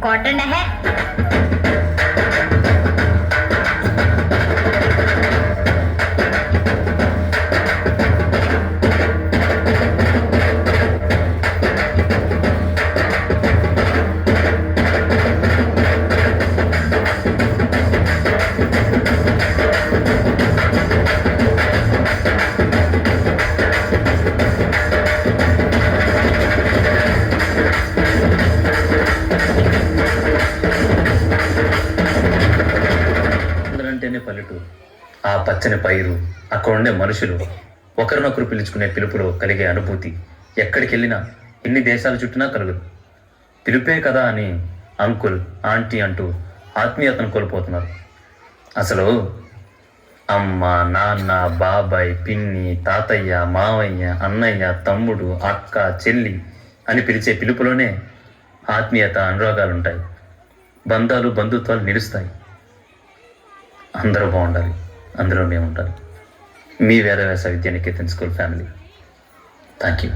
Cotton है। అంటేనే పల్లెటూరు, ఆ పచ్చని పైరు, అక్కడ ఉండే మనుషులు, ఒకరినొకరు పిలుచుకునే పిలుపులో కలిగే అనుభూతి ఎక్కడికి వెళ్ళినా, ఎన్ని దేశాలు చుట్టినా కలగదు. పిలుపే కదా అని అంకుల్, ఆంటీ అంటూ ఆత్మీయతను కోల్పోతున్నారు. అసలు అమ్మ, నాన్న, బాబాయ్, పిన్ని, తాతయ్య, మావయ్య, అన్నయ్య, తమ్ముడు, అక్క, చెల్లి అని పిలిచే పిలుపులోనే ఆత్మీయత, అనురాగాలుంటాయి. బంధాలు, బంధుత్వాలు నిలుస్తాయి. అందరూ బాగుండాలి, అందులో మేము ఉండాలి. మీ Vedavyasa Vidyaniketan school family. Thank you.